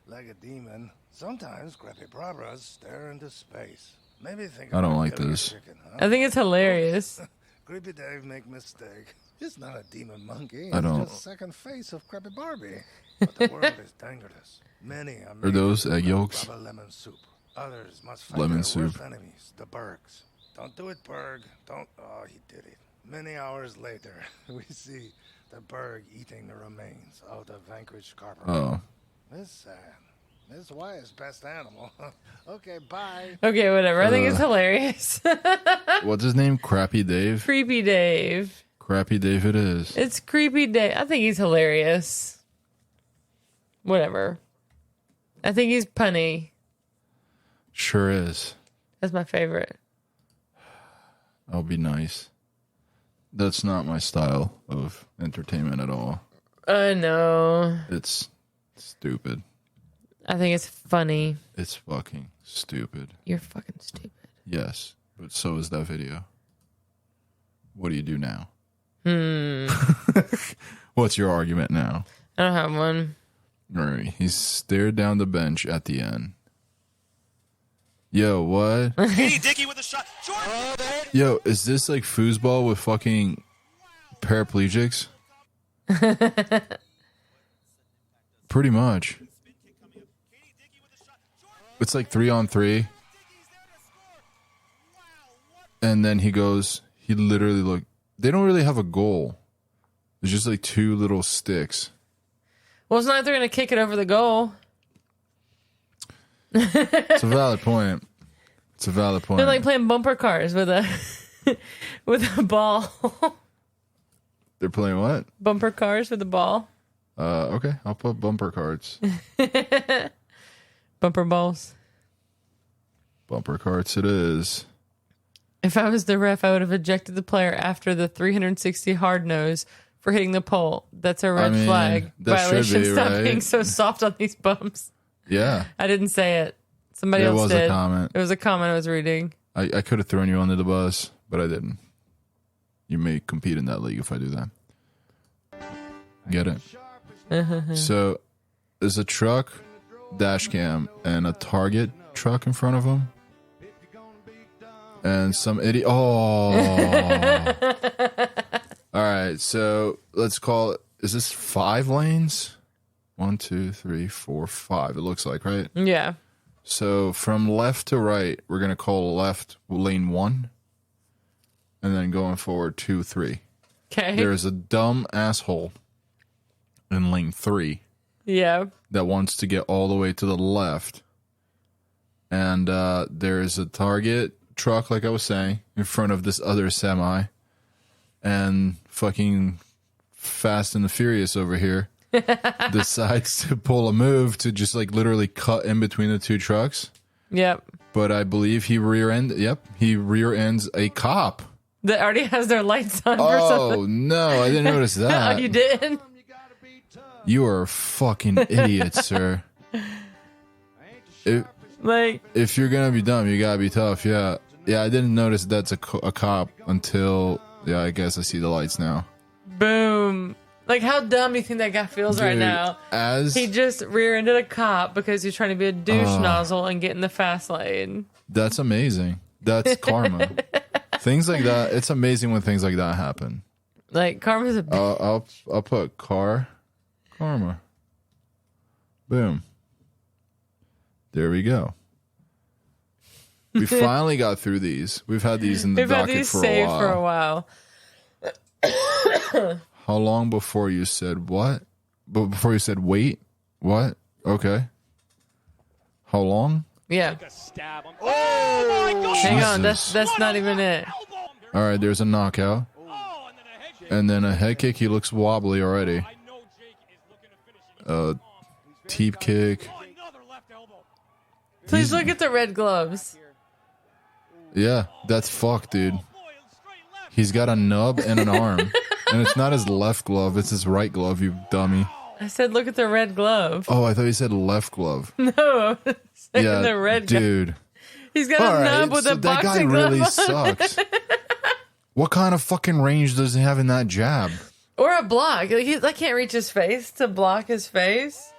like a demon. Sometimes Crappy Barbas stare into space. Maybe think I don't about like killing a this. chicken, huh? I think it's hilarious. Creepy Dave make mistake. It's not a demon monkey. I It's don't- just second face of Crappy Barbie. But the world is dangerous. Many Are those egg yolks? Rubber lemon soup. Others must fight Lemon their soup. worst enemies, the Bergs. Don't do it, Berg. Don't. Oh, he did it. Many hours later, we see the Berg eating the remains of the vanquished carpenter. Oh. It's sad. This is why it's best animal. Okay, bye. Okay, whatever. I think it's hilarious. What's his name? Crappy Dave? Creepy Dave. Crappy Dave it is. It's Creepy Dave. I think he's hilarious. Whatever. I think he's punny. Sure is. That's my favorite. I'll be nice. That's not my style of entertainment at all. I know. It's stupid. I think it's funny. It's fucking stupid. You're fucking stupid. Yes, but so is that video. What do you do now? What's your argument now? I don't have one. All right, he stared down the bench at the end. Yo, what? Hey, Dickie with a shot. Yo, is this like foosball with fucking paraplegics? Pretty much. It's like 3-on-3. And then he literally they don't really have a goal. It's just like two little sticks. Well, it's not like they're going to kick it over the goal. It's a valid point. It's a valid point. They're like playing bumper cars with a with a ball. They're playing what? Bumper cars with a ball. Okay, I'll put bumper cards. Bumper balls. Bumper cards it is. If I was the ref, I would have ejected the player after the 360 hard nose for hitting the pole. That's a red flag that violation. should be, Stop right? being so soft on these bumps. Yeah. I didn't say it. Somebody It else was did. a comment. It was a comment I was reading. I could have thrown you under the bus, but I didn't. You may compete in that league if I do that. Get it? So, there's a truck, dash cam, and a Target truck in front of him. And some idiot. Oh. All right, so let's call it. Is this 5 lanes? 1, 2, 3, 4, 5. It looks like, right? Yeah. So from left to right, we're going to call left lane 1. And then going forward 2, 3. Okay. There's a dumb asshole in lane 3 Yeah. that wants to get all the way to the left. And there's a Target truck, like I was saying, in front of this other semi. And fucking Fast and the Furious over here decides to pull a move to just like literally cut in between the two trucks. Yep. but I believe he rear ends a cop. That already has their lights on. Oh no, I didn't notice that. Oh, you did? You are a fucking idiot, sir. If you're gonna be dumb, you gotta be tough. Yeah, I didn't notice that's a cop until I guess I see the lights now. Boom. Like, how dumb do you think that guy feels right now? He just rear-ended a cop because he's trying to be a douche nozzle and get in the fast lane. That's amazing. That's karma. Things like that. It's amazing when things like that happen. Like, karma's a bitch. I'll put karma. Boom. There we go. We finally got through these. We've had these in the docket for a while. How long before you said what? Before you said wait? What? Okay. How long? Yeah. Oh my God! Hang on, that's not even it. All right, there's a knockout. And then a head kick. He looks wobbly already. Teep kick. Please look at the red gloves. Yeah, that's fucked, dude. He's got a nub and an arm. And it's not his left glove, it's his right glove, you dummy. I said look at the red glove. Oh, I thought you said left glove. No, yeah, the red dude. He's got a nub with a boxing glove. That guy really sucks. What kind of fucking range does he have in that jab? Or a block. Like, I can't reach his face to block his face.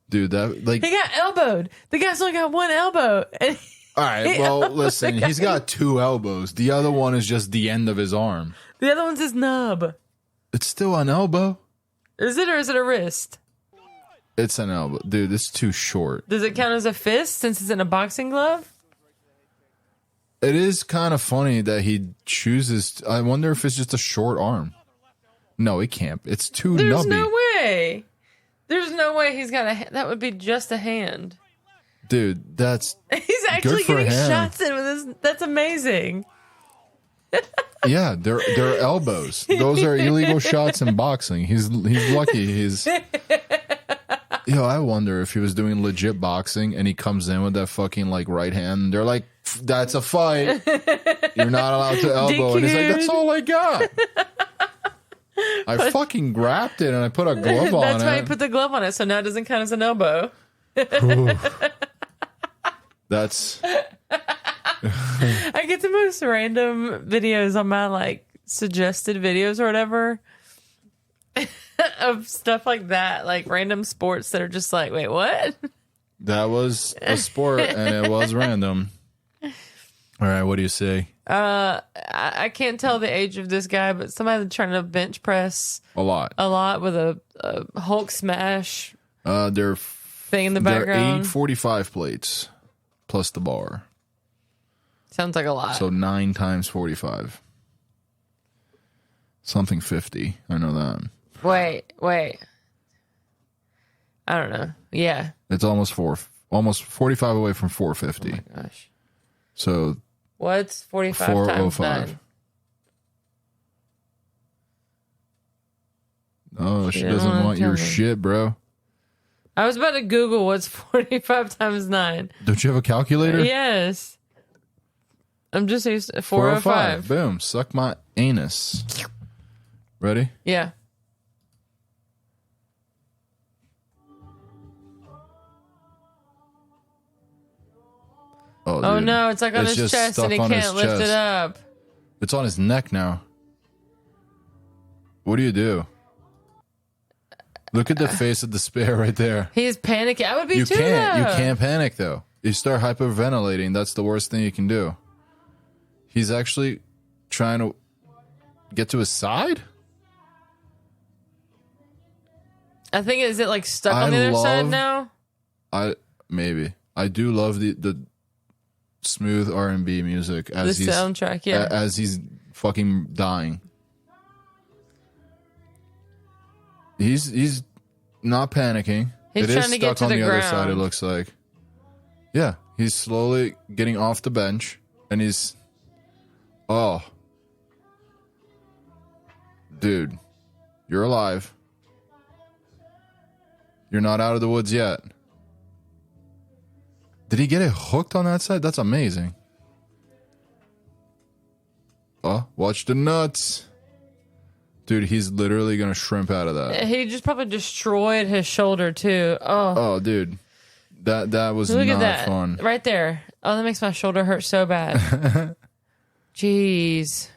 Dude, that like he got elbowed. The guy's only got one elbow. And all right, well, listen, he's got 2 elbows. The other one is just the end of his arm. The other one's his nub. It's still an elbow. Is it, or is it a wrist? It's an elbow. Dude, it's too short. Does it count as a fist since it's in a boxing glove? It is kind of funny that he chooses. I wonder if it's just a short arm. No, it can't. It's too nubby. There's no way. There's no way he's got a. That would be just a hand. Dude, that's he's actually good for getting him. shots in with his. That's amazing. Yeah, they're elbows. Those are illegal shots in boxing. He's lucky. I wonder if he was doing legit boxing and he comes in with that fucking like right hand. And they're like, "That's a fight. You're not allowed to elbow." And he's like, "That's all I got." I fucking grabbed it and I put a glove on it. That's why you put the glove on it, so now it doesn't count as an elbow. That's. I get the most random videos on my like suggested videos or whatever of stuff like that, like random sports that are just like, wait, what? That was a sport and it was random. All right, what do you say? I can't tell the age of this guy, but somebody trying to bench press a lot with a Hulk smash. They're thing in the background. 845 plates plus the bar. Sounds like a lot. So 9 times 45. Something 50. I know that. Wait. I don't know. Yeah. It's almost 45 away from 450. Oh my gosh. So what's 45 times 9? Oh, she doesn't want your shit, bro. I was about to Google what's 45 times 9. Don't you have a calculator? Yes. I'm just used to 405. Boom. Suck my anus. Ready? Yeah. Oh no, it's like on his chest and he can't lift it up. It's on his neck now. What do you do? Look at the face of despair right there. He's panicking. I would be too. You can't panic though. You start hyperventilating. That's the worst thing you can do. He's actually trying to get to his side? I think, is it like stuck on the other side now? Maybe. I do love the smooth R&B music as the soundtrack, yeah. As he's fucking dying. He's not panicking. He's trying to get to the ground. Other side, it looks like. Yeah, he's slowly getting off the bench, and he's. Oh, dude, you're alive. You're not out of the woods yet. Did he get it hooked on that side? That's amazing. Oh, watch the nuts. Dude, he's literally going to shrimp out of that. He just probably destroyed his shoulder, too. Oh, dude. That was look not at that. fun. Right there. Oh, that makes my shoulder hurt so bad. Jeez.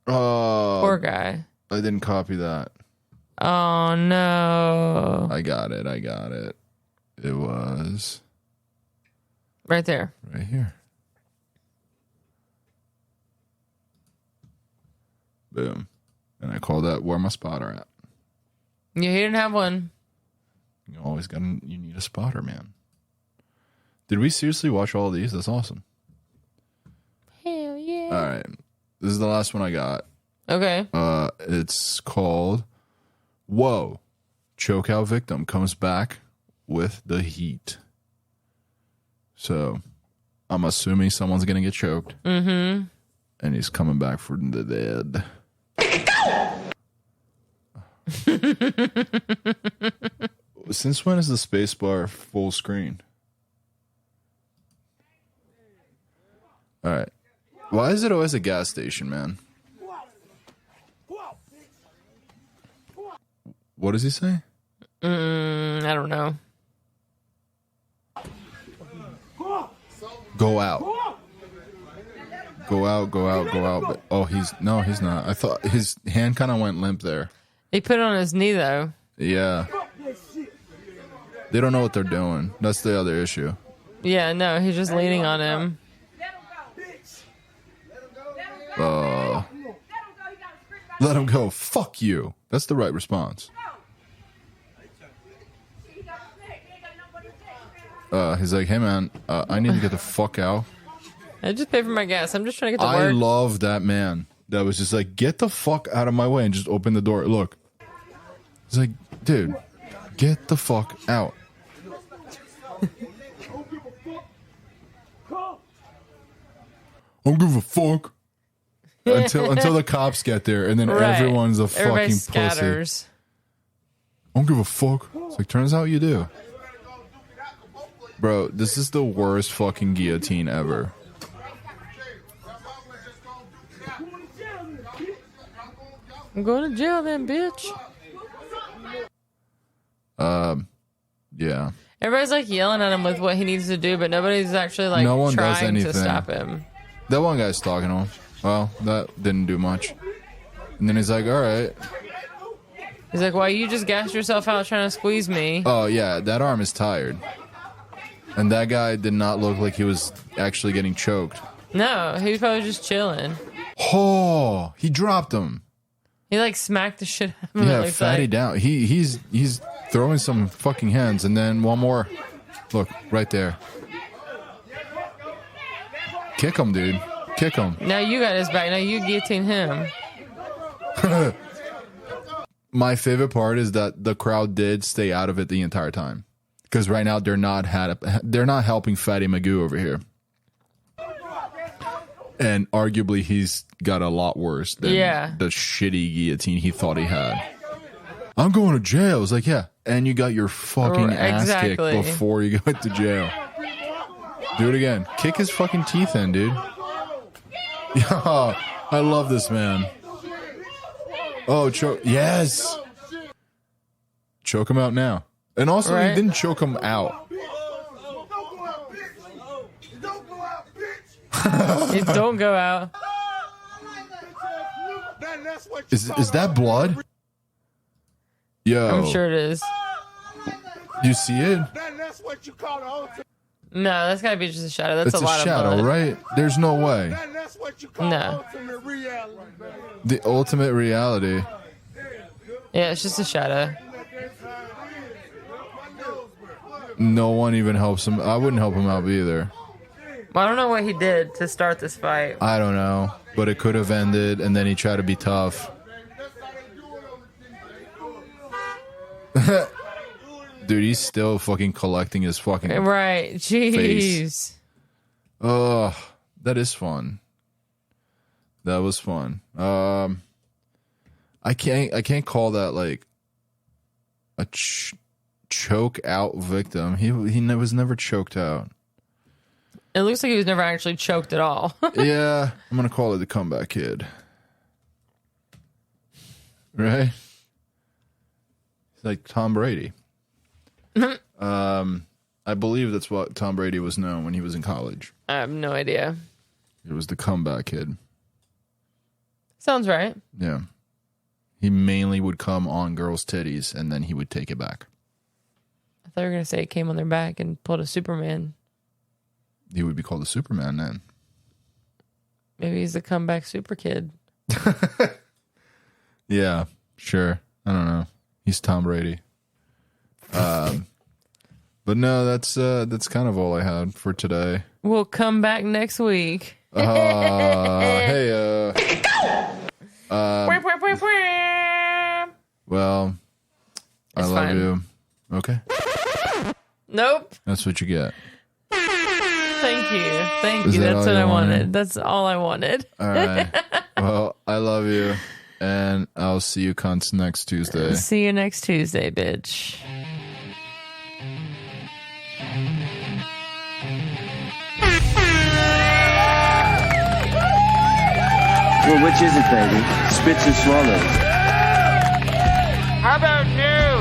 Poor guy. I didn't copy that. Oh, no. I got it. It was... right there. Right here. Boom. And I call that where my spotter at. Yeah, he didn't have one. You always you need a spotter, man. Did we seriously watch all of these? That's awesome. Hell yeah. All right. This is the last one I got. Okay. It's called Whoa. Chokeout victim comes back with the heat. So I'm assuming someone's going to get choked. Mm-hmm. And he's coming back from the dead. Since when is the spacebar full screen? All right. Why is it always a gas station, man? What does he say? I don't know. Go out. Go out, go out, go out. But, oh, he's not. I thought his hand kind of went limp there. He put it on his knee, though. Yeah. They don't know what they're doing. That's the other issue. Yeah, no, he's just leaning on him. Let him go. Fuck you. That's the right response. He's like, hey, man, I need to get the fuck out. I just paid for my gas. I'm just trying to get to work. I love that man. That was just like, get the fuck out of my way and just open the door. Look. He's like, dude, get the fuck out. I don't give a fuck. Until the cops get there, and then everyone's a Everybody fucking scatters. pussy. I don't give a fuck. It's like, turns out you do. Bro, this is the worst fucking guillotine ever. I'm going to jail then, bitch. Yeah. Everybody's like yelling at him with what he needs to do, but nobody's actually like No one does trying anything. to stop him. That one guy's talking to him. Well, that didn't do much. And then he's like, all right. He's like, why you just gassed yourself out trying to squeeze me? Oh, yeah, that arm is tired. And that guy did not look like he was actually getting choked. No, he was probably just chilling. Oh, he dropped him. He like smacked the shit out of him. Yeah, fatty down. He's throwing some fucking hands, and then one more. Look, right there. Kick him, dude. Kick him. Now you got his back. Now you guillotine him. My favorite part is that the crowd did stay out of it the entire time. Because right now they're not helping Fatty Magoo over here. And arguably he's got a lot worse than the shitty guillotine he thought he had. I'm going to jail. It's like, yeah. And you got your fucking ass kicked before you go to jail. Do it again. Kick his fucking teeth in, dude. Yeah, I love this man. Oh, choke. Yes. Choke him out now. And also, he didn't choke him out. Don't go out. Is that blood? Yo. I'm sure it is. You see it? No, that's gotta be just a shadow. That's It's a lot shadow, of blood. right? There's no way. No. The ultimate reality. Yeah, it's just a shadow. No one even helps him. I wouldn't help him out either. Well, I don't know what he did to start this fight. I don't know. But it could have ended, and then he tried to be tough. Dude, he's still fucking collecting his fucking right. Jeez. face. Oh, that is fun. That was fun. I can't call that like a choke out victim. He was never choked out. It looks like he was never actually choked at all. Yeah, I'm gonna call it the comeback kid. Right? He's like Tom Brady. I believe that's what Tom Brady was known when he was in college. I have no idea. It was the comeback kid. Sounds right. Yeah. He mainly would come on girls' titties and then he would take it back. I thought you were going to say it came on their back and pulled a Superman. He would be called the Superman then. Maybe he's the comeback super kid. Yeah, sure. I don't know. He's Tom Brady. But no, that's kind of all I had for today. We'll come back next week. Hey, well, I It's love fine. you. Okay. Nope. That's what you get. Thank you. Thank Is you. that That's all what you I wanted. wanted? That's all I wanted. All right. Well, I love you. And I'll see you cunts next Tuesday. See you next Tuesday, bitch. Well, which is it, baby? Spits or swallows? How about new?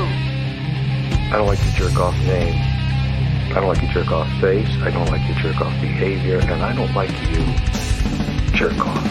I don't like your jerk off name. I don't like your jerk off face. I don't like your jerk off behavior. And I don't like you. Jerk off.